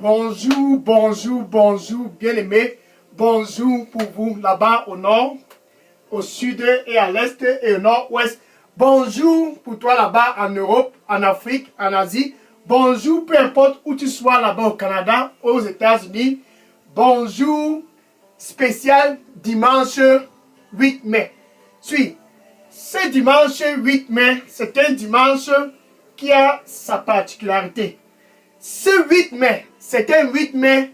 Bonjour, bonjour, bonjour, bien-aimés. Bonjour pour vous là-bas au nord, au sud et à l'est et au nord-ouest. Bonjour pour toi là-bas en Europe, en Afrique, en Asie. Bonjour, peu importe où tu sois là-bas au Canada, aux États-Unis. Bonjour, spécial dimanche 8 mai. Ce dimanche 8 mai, c'est un dimanche qui a sa particularité. Ce 8 mai, c'est un 8 mai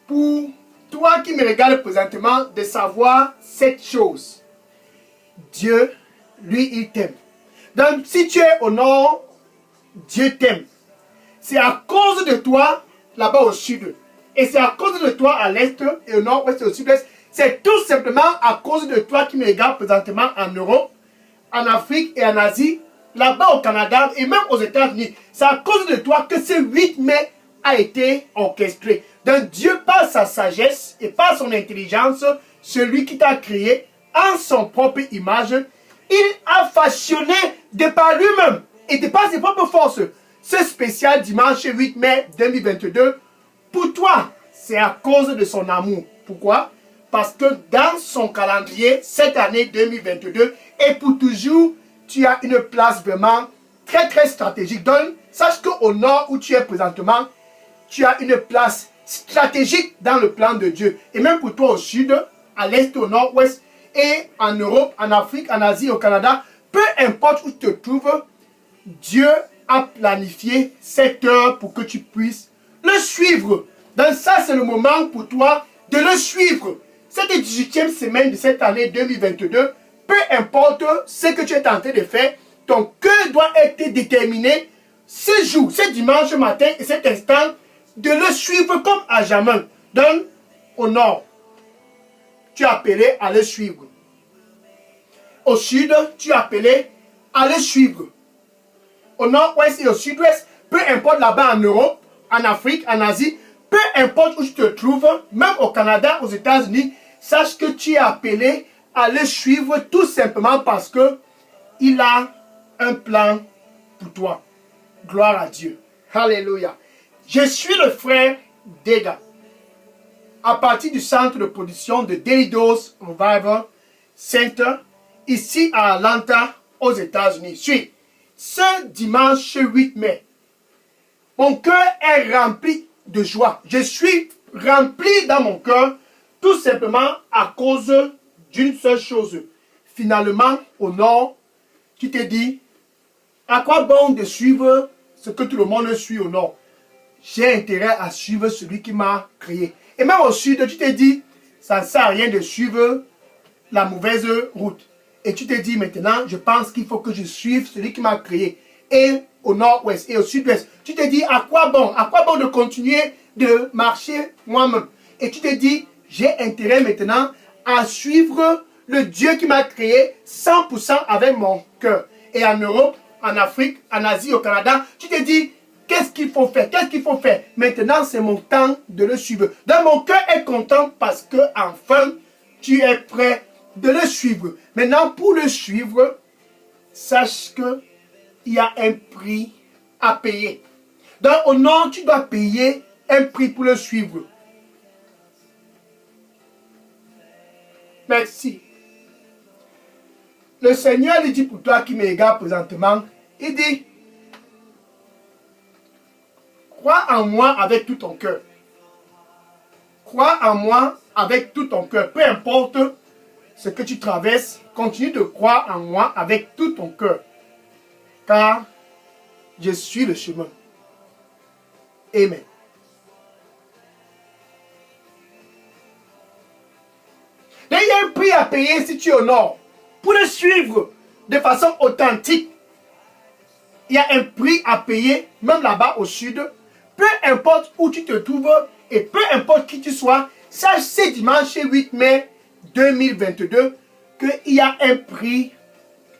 pour toi qui me regardes présentement de savoir cette chose. Dieu, lui, il t'aime. Donc, si tu es au nord, Dieu t'aime. C'est à cause de toi, là-bas au sud. Et c'est à cause de toi à l'est et au nord-ouest et au sud-est. C'est tout simplement à cause de toi qui me regardes présentement en Europe, en Afrique et en Asie, là-bas au Canada et même aux États-Unis. C'est à cause de toi que ce 8 mai a été orchestré. Donc Dieu, par sa sagesse et par son intelligence, celui qui t'a créé en son propre image, il a façonné de par lui-même et de par ses propres forces ce spécial dimanche 8 mai 2022. Pour toi, c'est à cause de son amour. Pourquoi? Parce que dans son calendrier, cette année 2022, et pour toujours, tu as une place vraiment très très stratégique. Donc, sache qu'au nord où tu es présentement, tu as une place stratégique dans le plan de Dieu. Et même pour toi au sud, à l'est, au nord-ouest, et en Europe, en Afrique, en Asie, au Canada, peu importe où tu te trouves, Dieu a planifié cette heure pour que tu puisses le suivre. Donc ça, c'est le moment pour toi de le suivre. Cette 18e semaine de cette année 2022, peu importe ce que tu es en train de faire, ton cœur doit être déterminé ce jour, ce dimanche matin et cet instant, de le suivre comme à jamais. Donc, au nord, tu es appelé à le suivre. Au sud, tu es appelé à le suivre. Au nord-ouest et au sud-ouest, peu importe là-bas en Europe, en Afrique, en Asie, peu importe où tu te trouves, même au Canada, aux États-Unis, sache que tu es appelé à le suivre tout simplement parce que il a un plan pour toi. Gloire à Dieu. Alléluia. Je suis le frère Dega, à partir du centre de production de Daily Dose Revival Center, ici à Atlanta, aux États-Unis. Ce dimanche 8 mai, mon cœur est rempli de joie. Je suis rempli dans mon cœur tout simplement à cause d'une seule chose. Finalement, au nord, tu te dis, à quoi bon de suivre ce que tout le monde suit au nord? J'ai intérêt à suivre celui qui m'a créé. Et même au sud, tu te dis, ça ne sert à rien de suivre la mauvaise route. Et tu te dis maintenant, je pense qu'il faut que je suive celui qui m'a créé. Et au nord-ouest et au sud-ouest, tu te dis, à quoi bon de continuer de marcher moi-même? Et tu te dis, j'ai intérêt maintenant à suivre le Dieu qui m'a créé 100% avec mon cœur. Et en Europe, en Afrique, en Asie, au Canada, tu te dis, qu'est-ce qu'il faut faire? Qu'est-ce qu'il faut faire? Maintenant, c'est mon temps de le suivre. Donc, mon cœur est content parce que enfin, tu es prêt de le suivre. Maintenant, pour le suivre, sache qu'il y a un prix à payer. Donc, au nord, tu dois payer un prix pour le suivre. Merci. Le Seigneur lui dit pour toi qui me regarde présentement, il dit, crois en moi avec tout ton cœur. Crois en moi avec tout ton cœur. Peu importe ce que tu traverses, continue de croire en moi avec tout ton cœur. Car je suis le chemin. Amen. Il y a un prix à payer si tu es au nord. Pour le suivre de façon authentique, il y a un prix à payer, même là-bas au sud. Peu importe où tu te trouves et peu importe qui tu sois, sache ce dimanche 8 mai 2022 qu'il y a un prix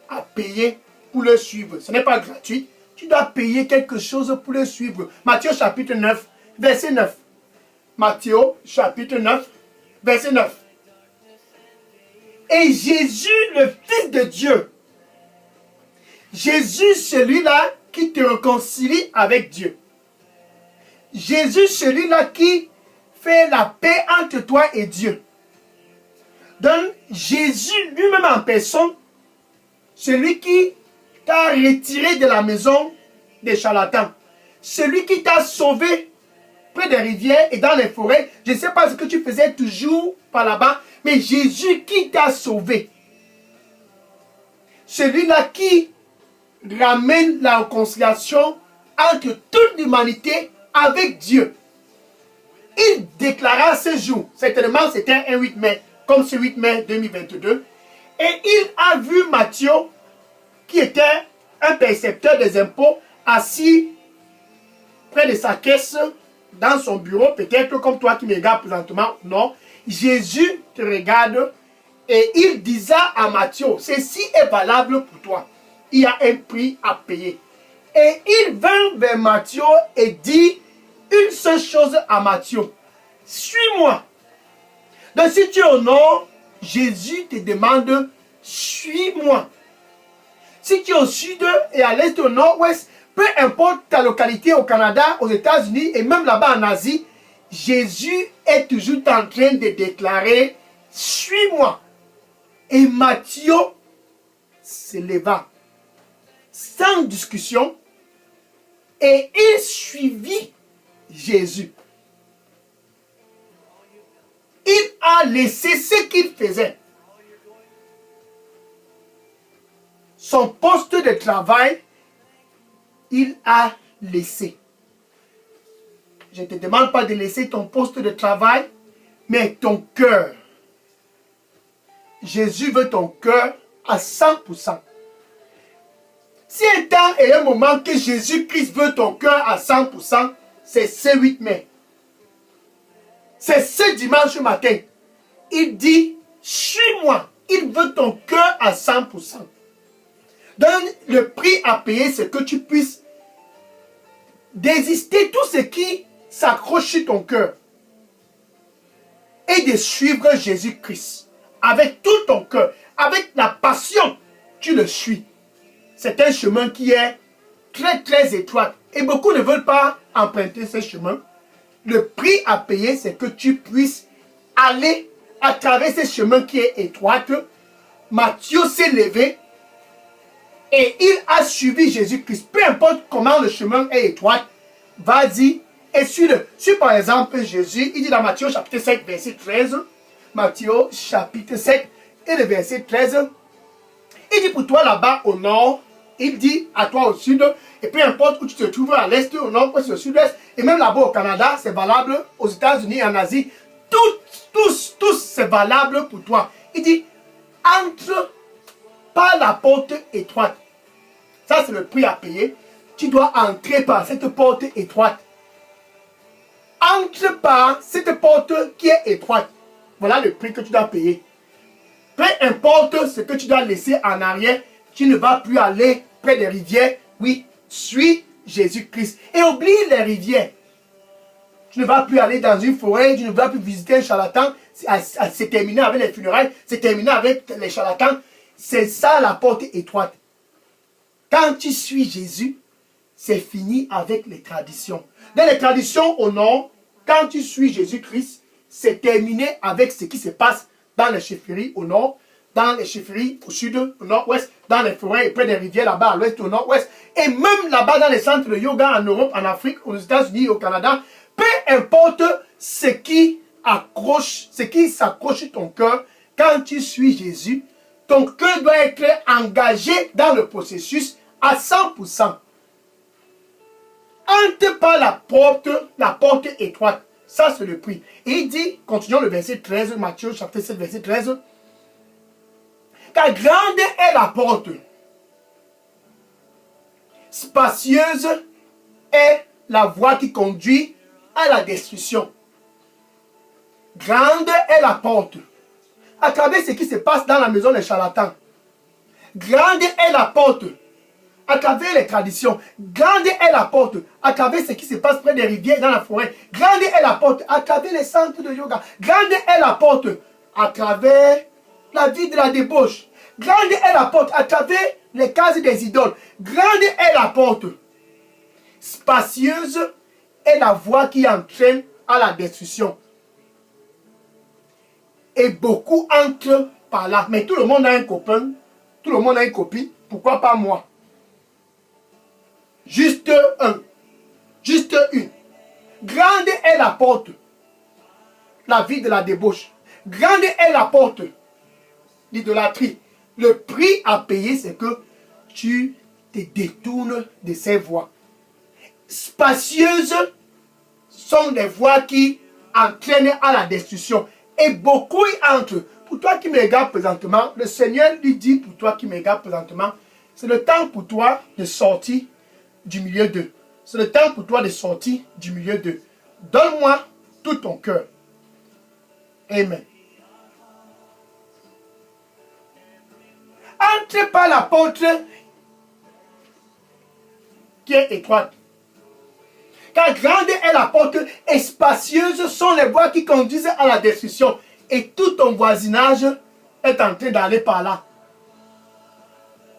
à payer pour le suivre. Ce n'est pas gratuit. Tu dois payer quelque chose pour le suivre. Matthieu chapitre 9, verset 9. Matthieu chapitre 9, verset 9. Et Jésus, le Fils de Dieu, Jésus, celui-là qui te réconcilie avec Dieu. Jésus, celui-là qui fait la paix entre toi et Dieu. Donc, Jésus lui-même en personne, celui qui t'a retiré de la maison des charlatans, celui qui t'a sauvé près des rivières et dans les forêts. Je ne sais pas ce que tu faisais toujours par là-bas, mais Jésus qui t'a sauvé. Celui-là qui ramène la réconciliation entre toute l'humanité avec Dieu. Il déclara ce jour, certainement c'était un 8 mai, comme ce 8 mai 2022, et il a vu Matthieu, qui était un percepteur des impôts, assis près de sa caisse, dans son bureau, peut-être comme toi qui me regardes présentement, non. Jésus te regarde et il disait à Matthieu, ceci est valable pour toi. Il y a un prix à payer. Et il vint vers Matthieu et dit une seule chose à Matthieu. Suis-moi. Donc si tu es au nord, Jésus te demande, suis-moi. Si tu es au sud et à l'est, au nord-ouest, peu importe ta localité au Canada, aux États-Unis et même là-bas en Asie, Jésus est toujours en train de déclarer, suis-moi. Et Matthieu se leva sans discussion et il suivit Jésus. Il a laissé ce qu'il faisait. Son poste de travail, il a laissé. Je ne te demande pas de laisser ton poste de travail, mais ton cœur. Jésus veut ton cœur à 100%. Si un temps et un moment que Jésus-Christ veut ton cœur à 100%, c'est ce 8 mai. C'est ce dimanche matin. Il dit, suis-moi. Il veut ton cœur à 100%. Donc, le prix à payer, c'est que tu puisses désister tout ce qui s'accroche sur ton cœur et de suivre Jésus-Christ avec tout ton cœur, avec la passion, tu le suis. C'est un chemin qui est très très étroit et beaucoup ne veulent pas emprunter ce chemin. Le prix à payer, c'est que tu puisses aller à travers ce chemin qui est étroit. Matthieu s'est levé et il a suivi Jésus-Christ. Peu importe comment le chemin est étroit, vas-y et suis-le. Si par exemple Jésus, il dit dans Matthieu chapitre 7, verset 13, Matthieu chapitre 7 et le verset 13, il dit pour toi là-bas au nord, il dit à toi au sud, et peu importe où tu te trouves, à l'est, au nord, au sud-est, et même là-bas au Canada, c'est valable, aux États-Unis, en Asie, tous, c'est valable pour toi. Il dit, entre par la porte étroite. Ça, c'est le prix à payer. Tu dois entrer par cette porte étroite. Entre par cette porte qui est étroite. Voilà le prix que tu dois payer. Peu importe ce que tu dois laisser en arrière, tu ne vas plus aller près des rivières. Oui, suis Jésus-Christ. Et oublie les rivières. Tu ne vas plus aller dans une forêt, tu ne vas plus visiter un charlatan. C'est terminé avec les funérailles, c'est terminé avec les charlatans. C'est ça la porte étroite. Quand tu suis Jésus, c'est fini avec les traditions. Dans les traditions au nord, quand tu suis Jésus-Christ, c'est terminé avec ce qui se passe dans les chefferies au nord, dans les chefferies au sud, au nord-ouest, dans les forêts et près des rivières là-bas à l'ouest, au nord-ouest, et même là-bas dans les centres de yoga en Europe, en Afrique, aux États-Unis, au Canada, peu importe ce qui s'accroche sur ton cœur, quand tu suis Jésus, ton cœur doit être engagé dans le processus à 100%. Entre par la porte étroite. Ça, c'est le prix. Et il dit, continuons le verset 13, Matthieu chapitre 7, verset 13. Car grande est la porte, spacieuse est la voie qui conduit à la destruction. Grande est la porte. À travers ce qui se passe dans la maison des charlatans. Grande est la porte. À travers les traditions. Grande est la porte. À travers ce qui se passe près des rivières dans la forêt. Grande est la porte. À travers les centres de yoga. Grande est la porte. À travers la vie de la débauche. Grande est la porte. À travers les cases des idoles. Grande est la porte. Spacieuse est la voie qui entraîne à la destruction. Et beaucoup entrent par là. Mais tout le monde a un copain, tout le monde a une copine. Pourquoi pas moi? Juste un. Juste une. Grande est la porte. La vie de la débauche. Grande est la porte. L'idolâtrie. Le prix à payer, c'est que tu te détournes de ces voies. Spacieuses sont les voies qui entraînent à la destruction. Et beaucoup y entrent. Pour toi qui me regardes présentement, le Seigneur lui dit, pour toi qui me regardes présentement, c'est le temps pour toi de sortir du milieu d'eux. C'est le temps pour toi de sortir du milieu d'eux. Donne-moi tout ton cœur. Amen. Entre par la porte qui est étroite. Car grande est la porte et spacieuse sont les voies qui conduisent à la destruction. Et tout ton voisinage est en train d'aller par là.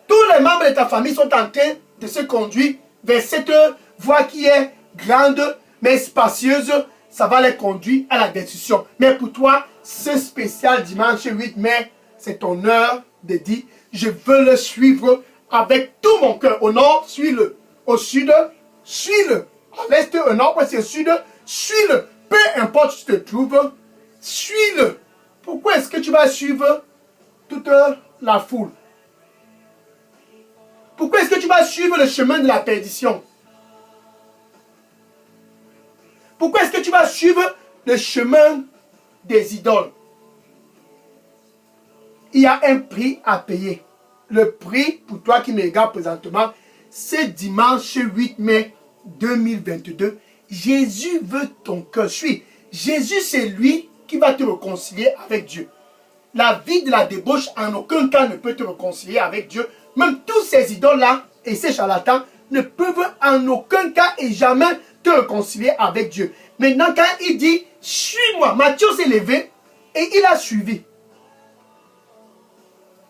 Tous les membres de ta famille sont en train de se conduire vers cette voie qui est grande mais spacieuse. Ça va les conduire à la destruction. Mais pour toi, ce spécial dimanche 8 mai, c'est ton heure de dire, je veux le suivre avec tout mon cœur. Au nord, suis-le. Au sud, suis-le. À l'est, au nord, au sud, suis-le. Peu importe où tu te trouves, suis-le. Pourquoi est-ce que tu vas suivre toute la foule? Pourquoi est-ce que tu vas suivre le chemin de la perdition? Pourquoi est-ce que tu vas suivre le chemin des idoles? Il y a un prix à payer. Le prix, pour toi qui me regardes présentement, c'est dimanche 8 mai 2022. Jésus veut ton cœur. Jésus, c'est lui qui va te réconcilier avec Dieu. La vie de la débauche, en aucun cas, ne peut te réconcilier avec Dieu. Même tous ces idoles-là et ces charlatans ne peuvent en aucun cas et jamais te réconcilier avec Dieu. Maintenant, quand il dit, suis-moi, Matthieu s'est levé et il a suivi.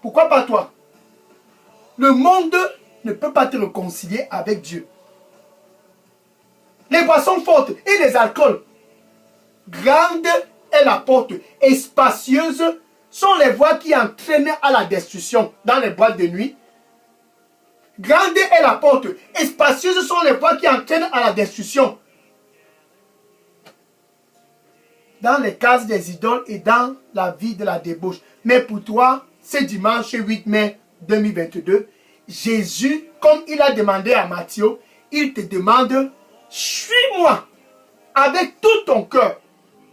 Pourquoi pas toi? Le monde ne peut pas te réconcilier avec Dieu. Les boissons fortes et les alcools. Grande est la porte et spacieuse sont les voies qui entraînent à la destruction dans les boîtes de nuit. Grande est la porte et spacieuses sont les voies qui entraînent à la destruction dans les cases des idoles et dans la vie de la débauche. Mais pour toi, ce dimanche 8 mai 2022, Jésus, comme il a demandé à Matthieu, il te demande, suis-moi avec tout ton cœur.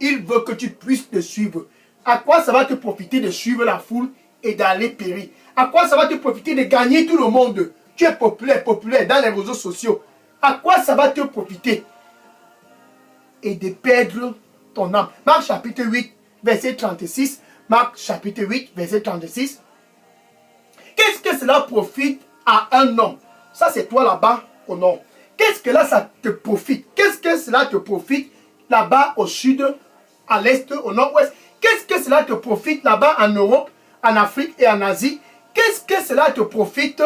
Il veut que tu puisses le suivre. À quoi ça va te profiter de suivre la foule et d'aller périr? À quoi ça va te profiter de gagner tout le monde? Tu es populaire dans les réseaux sociaux. À quoi ça va te profiter? Et de perdre ton âme. Marc chapitre 8, verset 36. Marc chapitre 8, verset 36. Qu'est-ce que cela profite à un homme? Ça, c'est toi là-bas au nord. Qu'est-ce que là, ça te profite? Qu'est-ce que cela te profite là-bas au sud, à l'est, au nord-ouest? Qu'est-ce que cela te profite là-bas en Europe, en Afrique et en Asie? Qu'est-ce que cela te profite,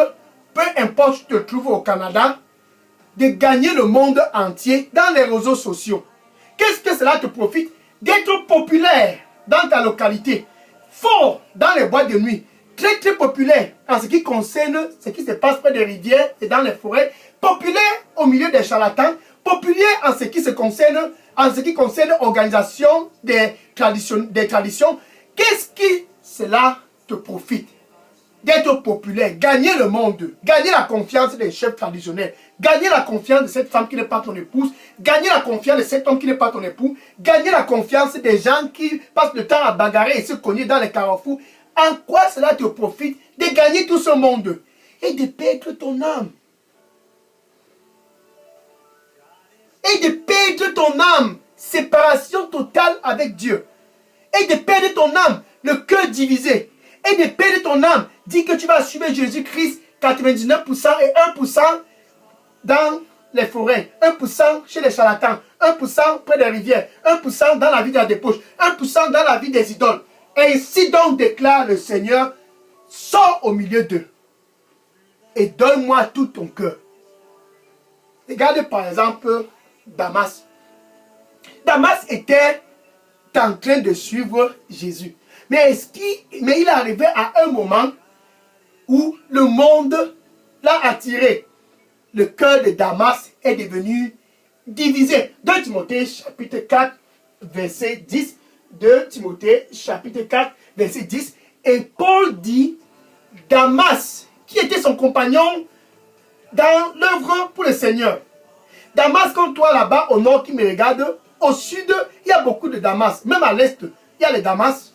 peu importe où tu te trouves au Canada, de gagner le monde entier dans les réseaux sociaux? Qu'est-ce que cela te profite d'être populaire dans ta localité, fort dans les boîtes de nuit, très très populaire en ce qui concerne ce qui se passe près des rivières et dans les forêts, populaire au milieu des charlatans, populaire en ce qui concerne l'organisation des traditions? Qu'est-ce qui cela te profite d'être populaire, gagner le monde, gagner la confiance des chefs traditionnels, gagner la confiance de cette femme qui n'est pas ton épouse, gagner la confiance de cet homme qui n'est pas ton époux, gagner la confiance des gens qui passent le temps à bagarrer et se cogner dans les carrefours? En quoi cela te profite de gagner tout ce monde et de perdre ton âme? Et de perdre ton âme, séparation totale avec Dieu. Et de perdre ton âme, le cœur divisé. Et de perdre ton âme, dis que tu vas suivre Jésus-Christ 99% et 1% dans les forêts, 1% chez les charlatans, 1% près des rivières, 1% dans la vie de la débauche, 1% dans la vie des idoles. Et ainsi donc déclare le Seigneur, sors au milieu d'eux et donne-moi tout ton cœur. Regardez par exemple Damas. Damas était en train de suivre Jésus. Mais il est arrivé à un moment où le monde l'a attiré. Le cœur de Damas est devenu divisé. 2 Timothée chapitre 4 verset 10. 2 Timothée chapitre 4 verset 10. Et Paul dit, Damas, qui était son compagnon dans l'œuvre pour le Seigneur. Damas comme toi là-bas au nord qui me regarde, au sud il y a beaucoup de Damas. Même à l'est il y a les Damas.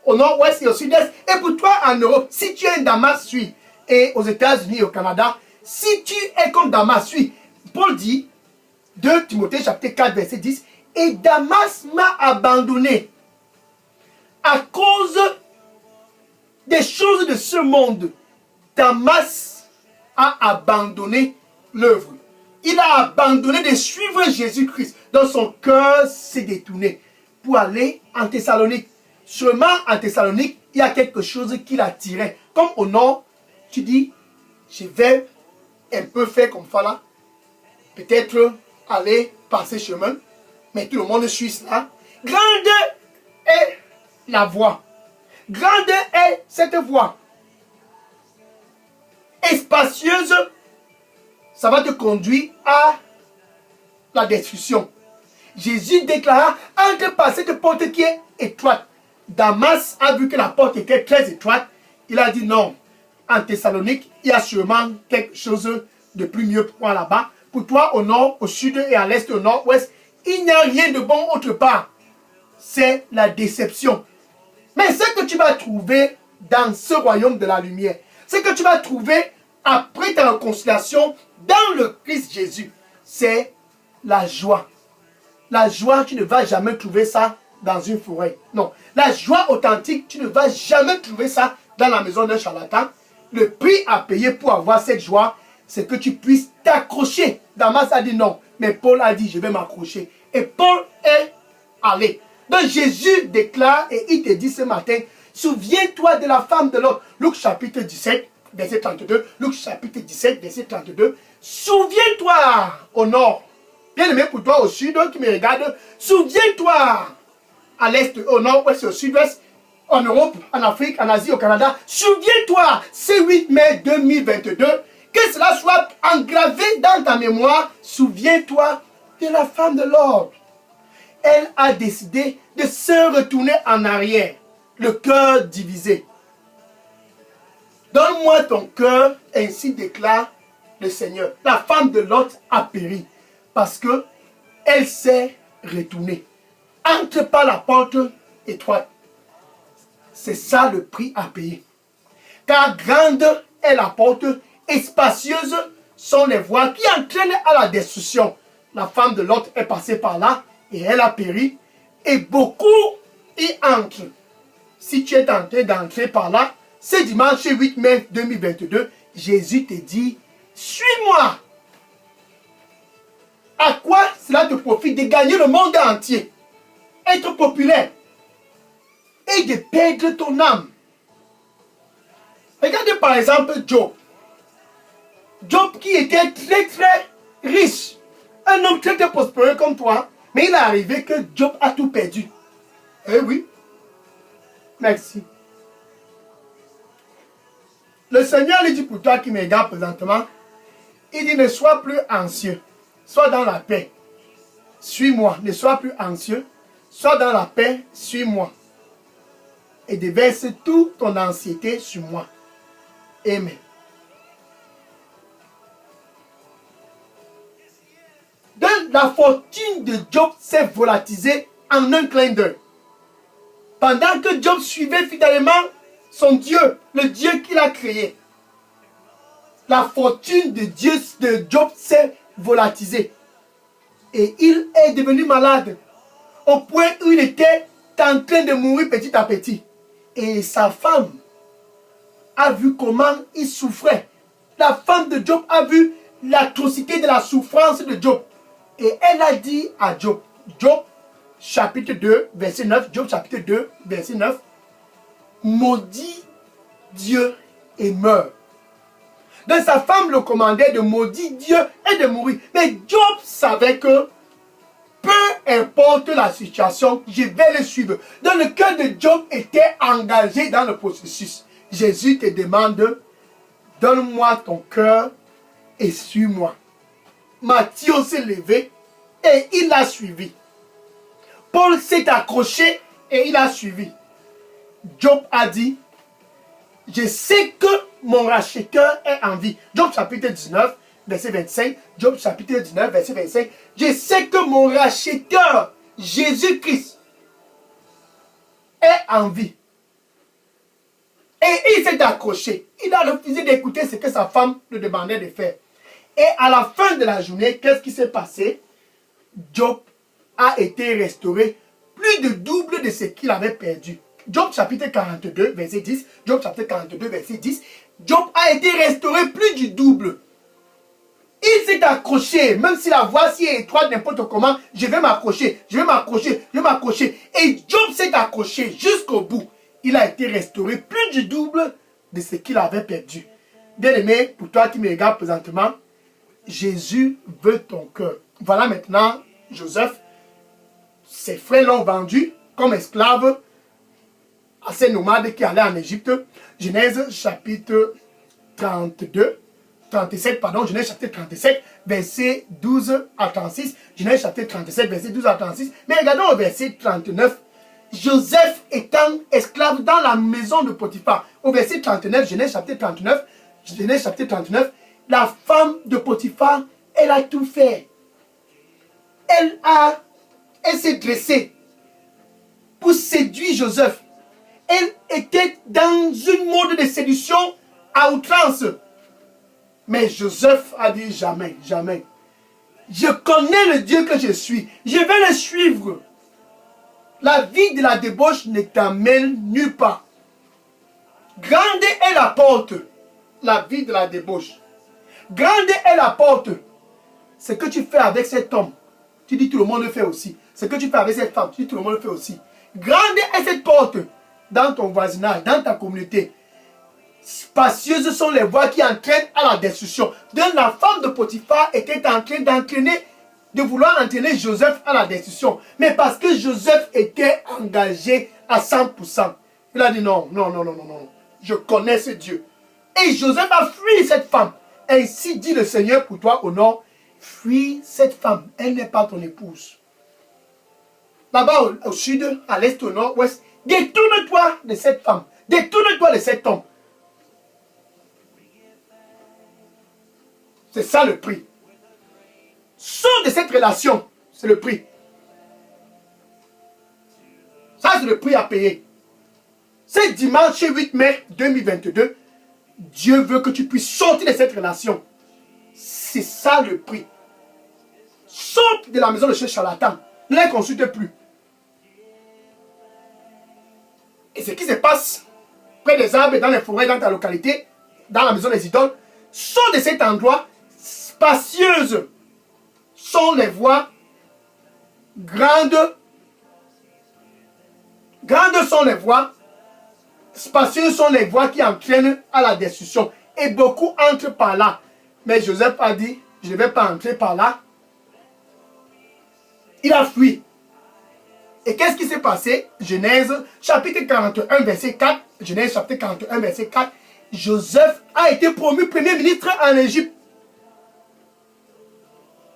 Au nord-ouest et au sud-est. Et pour toi en Europe, si tu es un Damas, suis. Et aux États-Unis et au Canada, si tu es comme Damas, suis. Paul dit, 2 Timothée chapitre 4 verset 10, et Damas m'a abandonné à cause des choses de ce monde. Damas a abandonné l'œuvre. Il a abandonné de suivre Jésus-Christ. Dans son cœur s'est détourné pour aller en Thessalonique. Seulement en Thessalonique, il y a quelque chose qui l'attirait. Comme au nord, tu dis, je vais un peu faire comme ça là. Peut-être aller par ce chemin. Mais tout le monde suit cela. Grande est la voie. Grande est cette voie. Et spacieuse, ça va te conduire à la destruction. Jésus déclara, entre par cette porte qui est étroite. Damas a vu que la porte était très étroite. Il a dit non. En Thessalonique, il y a sûrement quelque chose de plus mieux pour moi là-bas. Pour toi, au nord, au sud et à l'est, au nord-ouest, il n'y a rien de bon autre part. C'est la déception. Mais ce que tu vas trouver dans ce royaume de la lumière, ce que tu vas trouver après ta réconciliation dans le Christ Jésus, c'est la joie. La joie, tu ne vas jamais trouver ça dans une forêt. Non. La joie authentique, tu ne vas jamais trouver ça dans la maison d'un charlatan. Le prix à payer pour avoir cette joie, c'est que tu puisses t'accrocher. Damas a dit non, mais Paul a dit je vais m'accrocher. Et Paul est allé. Donc Jésus déclare et il te dit ce matin, souviens-toi de la femme de l'autre. Luc chapitre 17, verset 32. Luc chapitre 17, verset 32. Souviens-toi au nord. Bien aimé pour toi au sud, qui me regarde, souviens-toi à l'est, au nord-ouest, au sud-ouest, en Europe, en Afrique, en Asie, au Canada. Souviens-toi, ce 8 mai 2022, que cela soit engravé dans ta mémoire. Souviens-toi de la femme de l'ordre. Elle a décidé de se retourner en arrière, le cœur divisé. Donne-moi ton cœur, ainsi déclare le Seigneur. La femme de l'autre a péri parce que elle s'est retournée. Entre par la porte étroite. C'est ça le prix à payer. Car grande est la porte et spacieuse sont les voies qui entraînent à la destruction. La femme de l'autre est passée par là et elle a péri. Et beaucoup y entrent. Si tu es en train d'entrer par là, ce dimanche 8 mai 2022, Jésus te dit, suis-moi. À quoi cela te profite de gagner le monde entier, être populaire et de perdre ton âme? Regardez par exemple Job. Job qui était très très riche, un homme très très prospéreux comme toi, mais il est arrivé que Job a tout perdu. Eh oui. Merci. Le Seigneur lui dit pour toi qui me regarde présentement, il dit ne sois plus anxieux, sois dans la paix. Suis-moi, ne sois plus anxieux, sois dans la paix, suis-moi. Et déverse toute ton anxiété sur moi. Amen. Donc, la fortune de Job s'est volatilisée en un clin d'œil. Pendant que Job suivait fidèlement son Dieu, le Dieu qu'il a créé, la fortune de Job s'est volatilisée. Et il est devenu malade, au point où il était en train de mourir petit à petit. Et sa femme a vu comment il souffrait. La femme de Job a vu l'atrocité de la souffrance de Job. Et elle a dit à Job, Job chapitre 2, verset 9, Job chapitre 2, verset 9, maudit Dieu et meurt. Donc sa femme le commandait de maudire Dieu et de mourir. Mais Job savait que peu importe la situation, je vais le suivre. Donc le cœur de Job était engagé dans le processus. Jésus te demande, donne-moi ton cœur et suis-moi. Matthieu s'est levé et il a suivi. Paul s'est accroché et il a suivi. Job a dit, je sais que mon racheteur est en vie. Job chapitre 19, verset 25. Job chapitre 19, verset 25. Je sais que mon racheteur, Jésus-Christ, est en vie. Et il s'est accroché. Il a refusé d'écouter ce que sa femme lui demandait de faire. Et à la fin de la journée, qu'est-ce qui s'est passé? Job a été restauré plus de double de ce qu'il avait perdu. Job chapitre 42, verset 10. Job chapitre 42, verset 10. Job a été restauré plus du double. Il s'est accroché, même si la voie si est étroite, n'importe comment, je vais m'accrocher, je vais m'accrocher, je vais m'accrocher. Et Job s'est accroché jusqu'au bout. Il a été restauré plus du double de ce qu'il avait perdu. Bien-aimé, pour toi qui me regardes présentement, Jésus veut ton cœur. Voilà maintenant Joseph. Ses frères l'ont vendu comme esclave à ces nomades qui allaient en Égypte. Genèse chapitre 37, Genèse chapitre 37, verset 12 à 36. Genèse chapitre 37, verset 12 à 36. Mais regardons au verset 39. Joseph étant esclave dans la maison de Potiphar. Au verset 39, Genèse chapitre 39, la femme de Potiphar, elle a tout fait. Elle s'est dressée pour séduire Joseph. Elle était dans une mode de séduction à outrance. Mais Joseph a dit jamais, jamais. Je connais le Dieu que je suis. Je vais le suivre. La vie de la débauche ne t'amène nulle part. Grande est la porte. La vie de la débauche. Grande est la porte. Ce que tu fais avec cet homme, tu dis tout le monde le fait aussi. Ce que tu fais avec cette femme, tu dis tout le monde le fait aussi. Grande est cette porte dans ton voisinage, dans ta communauté. Spacieuses sont les voies qui entraînent à la destruction. Donc la femme de Potiphar était en train de vouloir entraîner Joseph à la destruction. Mais parce que Joseph était engagé à 100%. Il a dit non. Je connais ce Dieu. Et Joseph a fui cette femme. Ainsi dit le Seigneur pour toi au nord. Fuis cette femme. Elle n'est pas ton épouse. Là-bas au sud, à l'est, au nord, ouest. Détourne-toi de cette femme. Détourne-toi de cet homme. C'est ça le prix. Sors de cette relation. C'est le prix. Ça, c'est le prix à payer. C'est dimanche 8 mai 2022. Dieu veut que tu puisses sortir de cette relation. C'est ça le prix. Sorte de la maison de ce charlatan. Ne les consulte plus. Et ce qui se passe près des arbres, dans les forêts, dans ta localité, dans la maison des idoles, sors de cet endroit. Spacieuses sont les voies. Grandes sont les voies. Spacieuses sont les voies qui entraînent à la destruction. Et beaucoup entrent par là. Mais Joseph a dit, je ne vais pas entrer par là. Il a fui. Et qu'est-ce qui s'est passé? Genèse chapitre 41, verset 4. Genèse chapitre 41, verset 4. Joseph a été promu premier ministre en Égypte.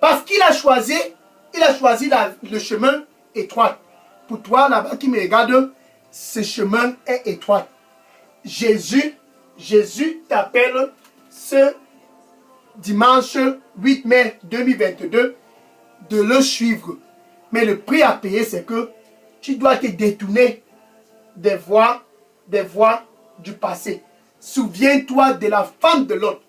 Parce qu'il a choisi, le chemin étroit. Pour toi, là-bas qui me regarde, ce chemin est étroit. Jésus t'appelle ce dimanche 8 mai 2022 de le suivre. Mais le prix à payer, c'est que tu dois te détourner des voies du passé. Souviens-toi de la femme de l'autre.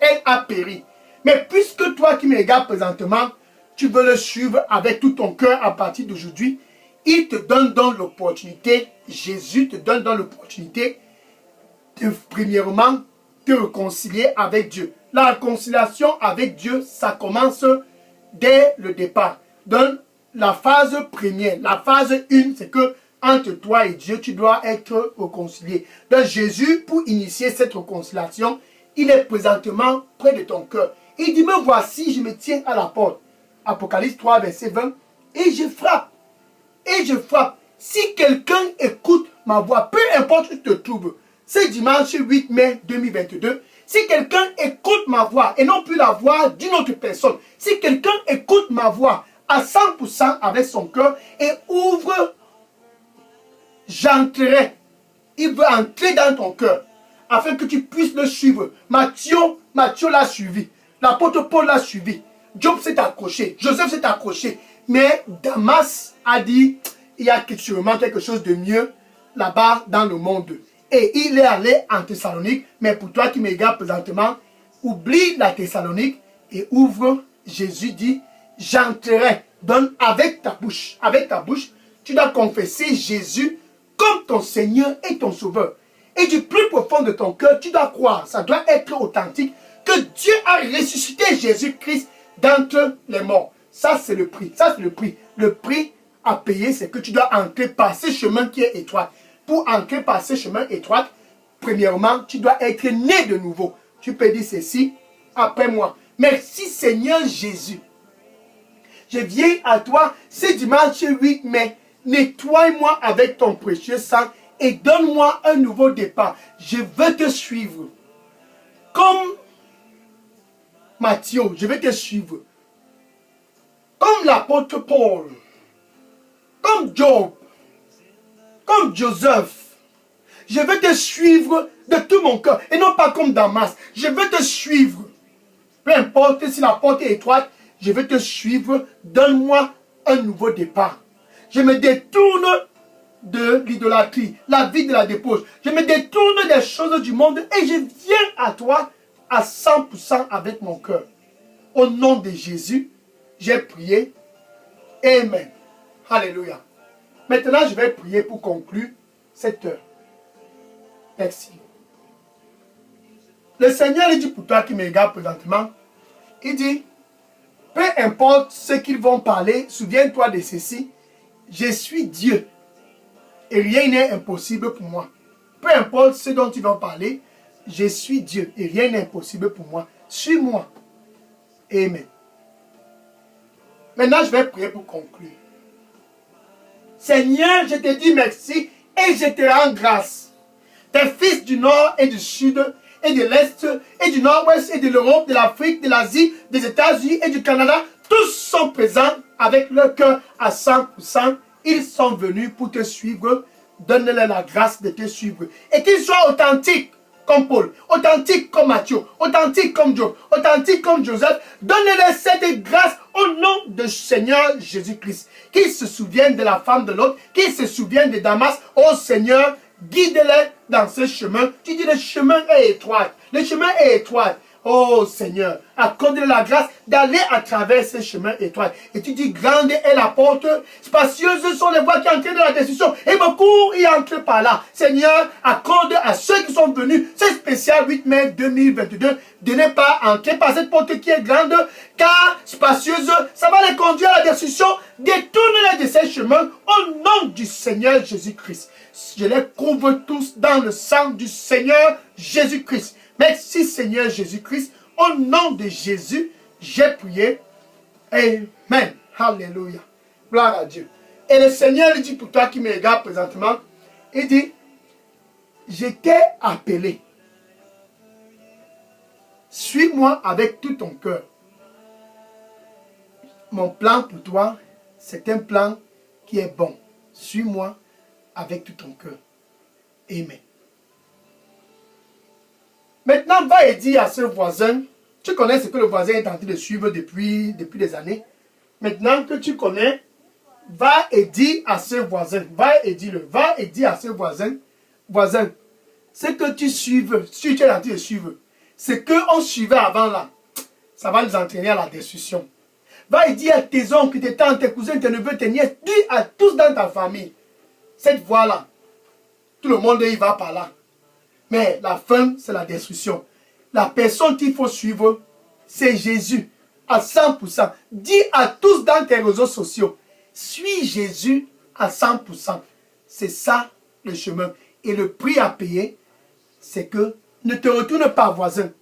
Elle a péri. Mais puisque toi qui me regardes présentement, tu veux le suivre avec tout ton cœur à partir d'aujourd'hui, il te donne donc l'opportunité, Jésus te donne donc l'opportunité de premièrement te réconcilier avec Dieu. La réconciliation avec Dieu, ça commence dès le départ. Donc, la phase première, la phase 1, c'est que entre toi et Dieu, tu dois être réconcilié. Donc, Jésus, pour initier cette réconciliation, il est présentement près de ton cœur. Il dit, me voici, je me tiens à la porte. Apocalypse 3, verset 20. Et je frappe. Et je frappe. Si quelqu'un écoute ma voix, peu importe où tu te trouves, c'est dimanche 8 mai 2022, si quelqu'un écoute ma voix et non plus la voix d'une autre personne, si quelqu'un écoute ma voix à 100% avec son cœur et ouvre, j'entrerai. Il veut entrer dans ton cœur afin que tu puisses le suivre. Matthieu l'a suivi. L'apôtre Paul l'a suivi. Job s'est accroché. Joseph s'est accroché. Mais Damas a dit, il y a sûrement quelque chose de mieux là-bas dans le monde. Et il est allé en Thessalonique. Mais pour toi qui me regardes présentement, oublie la Thessalonique et ouvre. Jésus dit, j'entrerai. Donne avec ta bouche. Avec ta bouche, tu dois confesser Jésus comme ton Seigneur et ton Sauveur. Et du plus profond de ton cœur, tu dois croire, ça doit être authentique, que Dieu a ressuscité Jésus-Christ d'entre les morts. Ça, c'est le prix. Ça, c'est le prix. Le prix à payer, c'est que tu dois entrer par ce chemin qui est étroit. Pour entrer par ce chemin étroit, premièrement, tu dois être né de nouveau. Tu peux dire ceci après moi. Merci Seigneur Jésus. Je viens à toi ce dimanche 8 mai. Nettoie-moi avec ton précieux sang et donne-moi un nouveau départ. Je veux te suivre. Comme Matthieu, je vais te suivre. Comme l'apôtre Paul. Comme Job. Comme Joseph. Je veux te suivre de tout mon cœur. Et non pas comme Damas. Je veux te suivre. Peu importe si la porte est étroite, je veux te suivre. Donne-moi un nouveau départ. Je me détourne de l'idolâtrie, la vie de la débauche. Je me détourne des choses du monde et je viens à toi à 100% avec mon cœur. Au nom de Jésus, j'ai prié. Amen. Alléluia. Maintenant, je vais prier pour conclure cette heure. Merci. Le Seigneur il dit pour toi qui me regarde présentement, il dit, peu importe ce qu'ils vont parler, souviens-toi de ceci. Je suis Dieu et rien n'est impossible pour moi. Peu importe ce dont ils vont parler, je suis Dieu et rien n'est impossible pour moi. Suis-moi. Amen. Maintenant, je vais prier pour conclure. Seigneur, je te dis merci et je te rends grâce. Tes fils du nord et du sud et de l'est et du nord-ouest et de l'Europe, de l'Afrique, de l'Asie, des États-Unis et du Canada, tous sont présents avec leur cœur à 100%. Ils sont venus pour te suivre. Donne-leur la grâce de te suivre. Et qu'ils soient authentiques comme Paul, authentiques comme Matthieu, authentiques comme Job, authentiques comme Joseph. Donne-leur cette grâce au nom du Seigneur Jésus-Christ. Qu'ils se souviennent de la femme de l'autre, qu'ils se souviennent de Damas. Oh Seigneur, guide-les dans ce chemin. Tu dis le chemin est étroit. Le chemin est étroit. Oh Seigneur, accorde-leur la grâce d'aller à travers ce chemin étroit. Et tu dis, grande est la porte, spacieuses sont les voies qui entrent dans la destruction. Et beaucoup y entrent par là. Seigneur, accorde à ceux qui sont venus, ce spécial 8 mai 2022, de ne pas entrer par cette porte qui est grande, car spacieuse, ça va les conduire à la destruction. Détourne-les de ces chemins au nom du Seigneur Jésus-Christ. Je les couvre tous dans le sang du Seigneur Jésus-Christ. Merci Seigneur Jésus-Christ. Au nom de Jésus, j'ai prié. Amen. Alléluia. Gloire à Dieu. Et le Seigneur dit pour toi qui me regarde présentement, il dit, je t'ai appelé. Suis-moi avec tout ton cœur. Mon plan pour toi, c'est un plan qui est bon. Suis-moi avec tout ton cœur. Amen. Maintenant, va et dis à ce voisin, tu connais ce que le voisin est en train de suivre depuis des années. Maintenant que tu connais, va et dis à ce voisin, va et dis à ce voisin, ce que tu suives, si tu es en train de suivre, ce qu'on suivait avant là, ça va nous entraîner à la destruction. Va et dis à tes oncles, tes tantes, tes cousins, tes neveux, tes nièces, dis à tous dans ta famille, cette voie-là, tout le monde y va par là. Mais la fin, c'est la destruction. La personne qu'il faut suivre, c'est Jésus, à 100%. Dis à tous dans tes réseaux sociaux, suis Jésus à 100%. C'est ça le chemin. Et le prix à payer, c'est que ne te retourne pas voisin.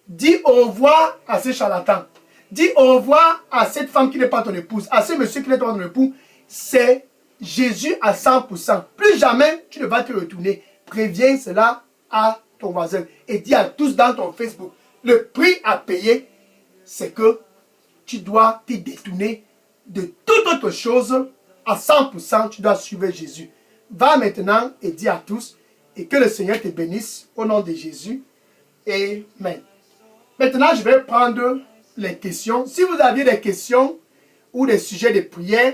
Dis au revoir à ces charlatans. Dis au revoir à cette femme qui n'est pas ton épouse, à ce monsieur qui n'est pas ton époux. C'est Jésus à 100%. Plus jamais tu ne vas te retourner. Préviens cela à ton voisin et dis à tous dans ton Facebook, le prix à payer, c'est que tu dois te détourner de toute autre chose. À 100%, tu dois suivre Jésus. Va maintenant et dis à tous, et que le Seigneur te bénisse au nom de Jésus. Amen. Maintenant, je vais prendre les questions. Si vous aviez des questions ou des sujets de prière,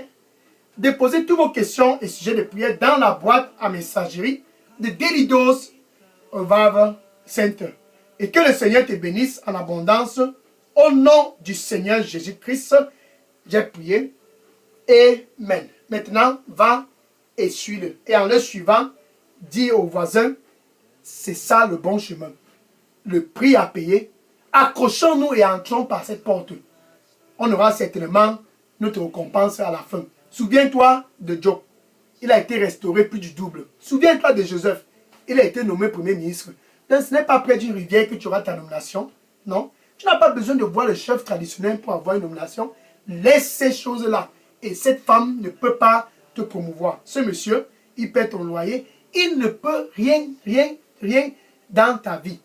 déposez toutes vos questions et sujets de prière dans la boîte à messagerie de Daily Dose Revival Center. Et que le Seigneur te bénisse en abondance. Au nom du Seigneur Jésus-Christ, j'ai prié. Amen. Maintenant, va et suis-le. Et en le suivant, dis aux voisins, c'est ça le bon chemin. Le prix à payer. Accrochons-nous et entrons par cette porte. On aura certainement notre récompense à la fin. Souviens-toi de Job. Il a été restauré plus du double. Souviens-toi de Joseph. Il a été nommé premier ministre. Donc ce n'est pas près d'une rivière que tu auras ta nomination. Non. Tu n'as pas besoin de voir le chef traditionnel pour avoir une nomination. Laisse ces choses-là. Et cette femme ne peut pas te promouvoir. Ce monsieur, il paie ton loyer. Il ne peut rien dans ta vie.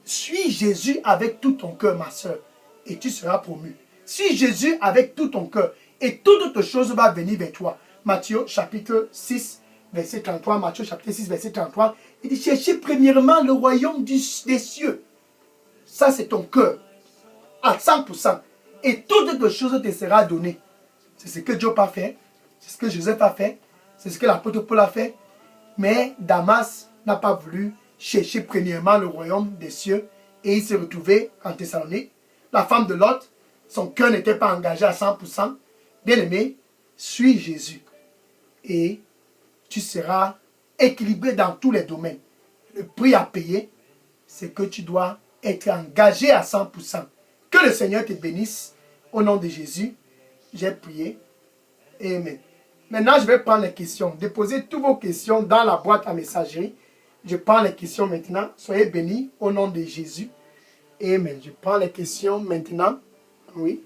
Suis Jésus avec tout ton cœur, ma soeur, et tu seras promu. Suis Jésus avec tout ton cœur, et toute autre chose va venir vers toi. Matthieu chapitre 6, verset 33. Matthieu chapitre 6, verset 33. Il dit, cherchez premièrement le royaume des cieux. Ça, c'est ton cœur, à 100%. Et toute autre chose te sera donnée. C'est ce que Job a fait, c'est ce que Joseph a fait, c'est ce que l'apôtre Paul a fait. Mais Damas n'a pas voulu chercher premièrement le royaume des cieux et il s'est retrouvé en Thessalonique. La femme de Lot, son cœur n'était pas engagé à 100%. Bien-aimé, suis Jésus et tu seras équilibré dans tous les domaines. Le prix à payer, c'est que tu dois être engagé à 100%. Que le Seigneur te bénisse au nom de Jésus. J'ai prié. Amen. Maintenant, je vais prendre les questions. Déposez toutes vos questions dans la boîte à messagerie. Je prends les questions maintenant. Soyez bénis au nom de Jésus. Amen. Je prends les questions maintenant. Oui.